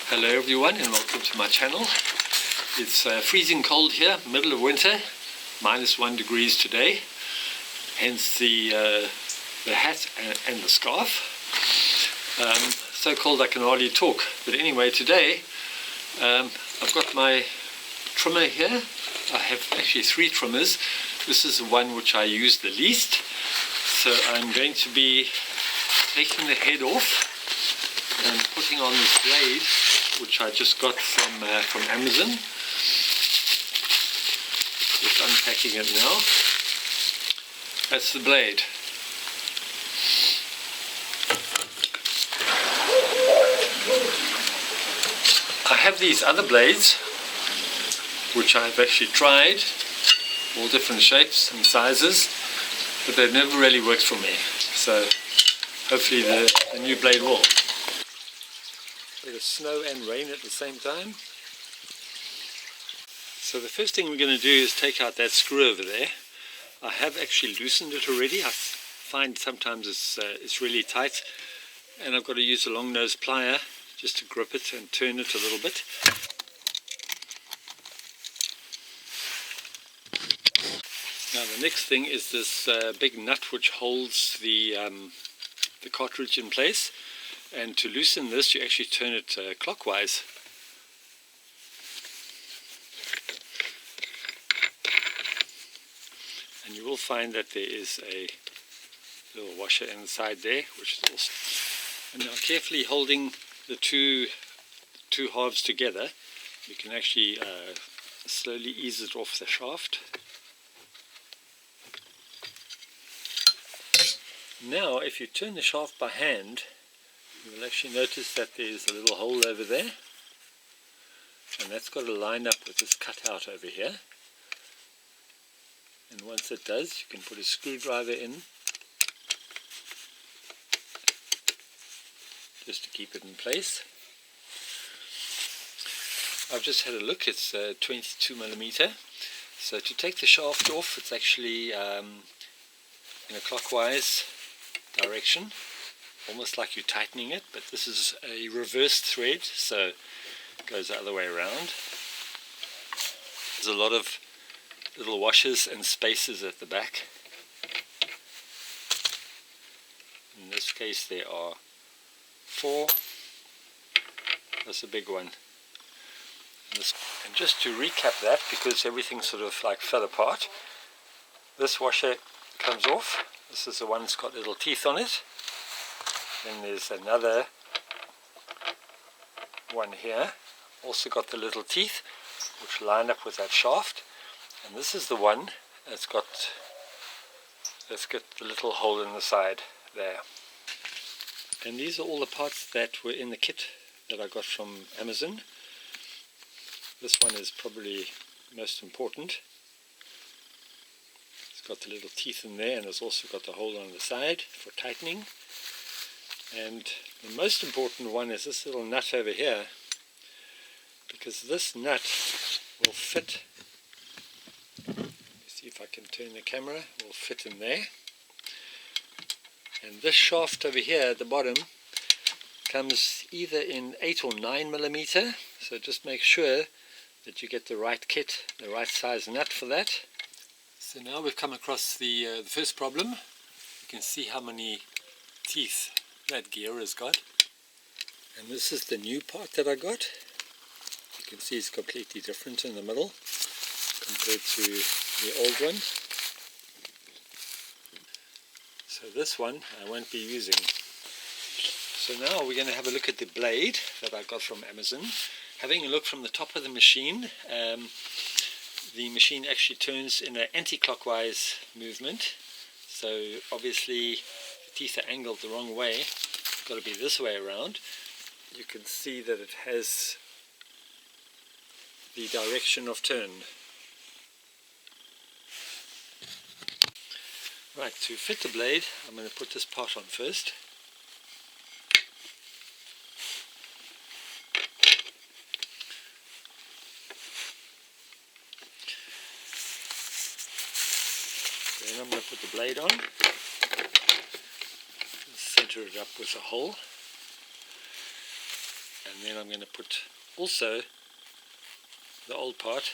Hello everyone and welcome to my channel. It's freezing cold here, middle of winter, -1 degrees today, hence the hat and the scarf. So cold I can hardly talk, but anyway, today I've got my trimmer here. I have actually 3 trimmers. This is the one which I use the least, so I'm going to be taking the head off and putting on this blade which I just got from Amazon. Just unpacking it now. That's the blade. I have these other blades which I've actually tried, all different shapes and sizes, but they've never really worked for me. So hopefully the new blade will. Bit of snow and rain at the same time. So the first thing we're going to do is take out that screw over there. I have actually loosened it already. I find sometimes it's really tight, and I've got to use a long nose plier just to grip it and turn it a little bit. Now the next thing is this big nut which holds the cartridge in place. And to loosen this, you actually turn it clockwise. And you will find that there is a little washer inside there, which is also. And now carefully holding the two halves together, you can actually slowly ease it off the shaft. Now if you turn the shaft by hand, you will actually notice that there's a little hole over there, and that's got to line up with this cutout over here. And once it does, you can put a screwdriver in just to keep it in place. I've just had a look, it's 22mm. So to take the shaft off, it's actually in a clockwise direction, almost like you're tightening it, but this is a reverse thread, so it goes the other way around. There's a lot of little washers and spacers at the back. In this case there are 4, that's a big one. And just to recap that, because everything sort of like fell apart, this washer comes off. This is the one that's got little teeth on it. Then there's another one here, also got the little teeth which line up with that shaft, and this is the one that's got the little hole in the side there. And these are all the parts that were in the kit that I got from Amazon. This one is probably most important. It's got the little teeth in there, and it's also got the hole on the side for tightening. And the most important one is this little nut over here, because this nut will fit, let me see if I can turn the camera, will fit in there. And this shaft over here at the bottom comes either in 8 or 9mm, so just make sure that you get the right kit, the right size nut for that. So now we've come across the first problem. You can see how many teeth that gear has got, and this is the new part that I got. You can see it's completely different in the middle compared to the old one. So this one I won't be using. So now we're going to have a look at the blade that I got from Amazon. Having a look from the top of the machine actually turns in an anti-clockwise movement, so obviously teeth are angled the wrong way. It's got to be this way around. You can see that it has the direction of turn. Right, to fit the blade, I'm going to put this part on first. Then I'm going to put the blade on. Center it up with a hole, and And then I'm going to put also the old part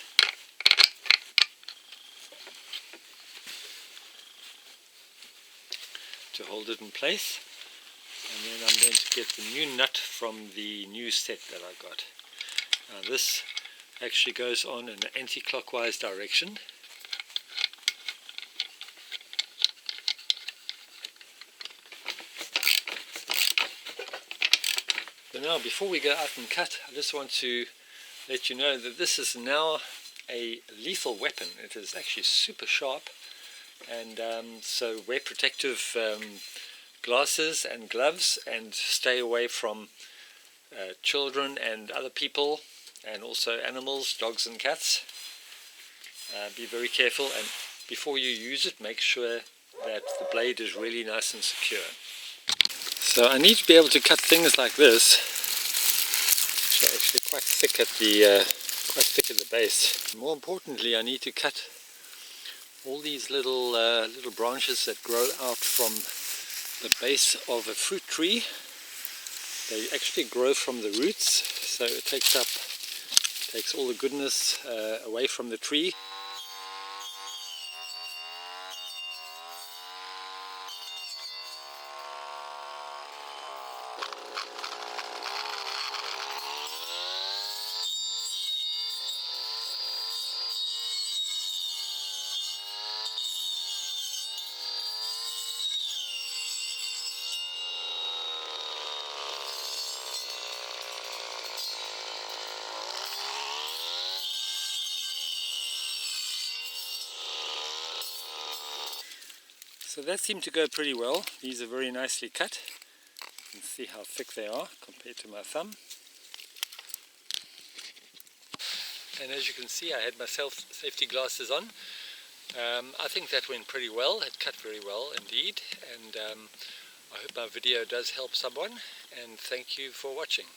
to hold it in place. And then I'm going to get the new nut from the new set that I got. Now this actually goes on in an anti-clockwise direction. So now before we go out and cut, I just want to let you know that this is now a lethal weapon. It is actually super sharp, and so wear protective glasses and gloves, and stay away from children and other people, and also animals, dogs and cats. Be very careful, and before you use it, make sure that the blade is really nice and secure. So I need to be able to cut things like this, which are actually quite thick at the base. More importantly, I need to cut all these little branches that grow out from the base of a fruit tree. They actually grow from the roots, so it takes all the goodness away from the tree. So that seemed to go pretty well. These are very nicely cut. You can see how thick they are compared to my thumb. And as you can see, I had my safety glasses on. I think that went pretty well. It cut very well indeed, and I hope my video does help someone, and thank you for watching.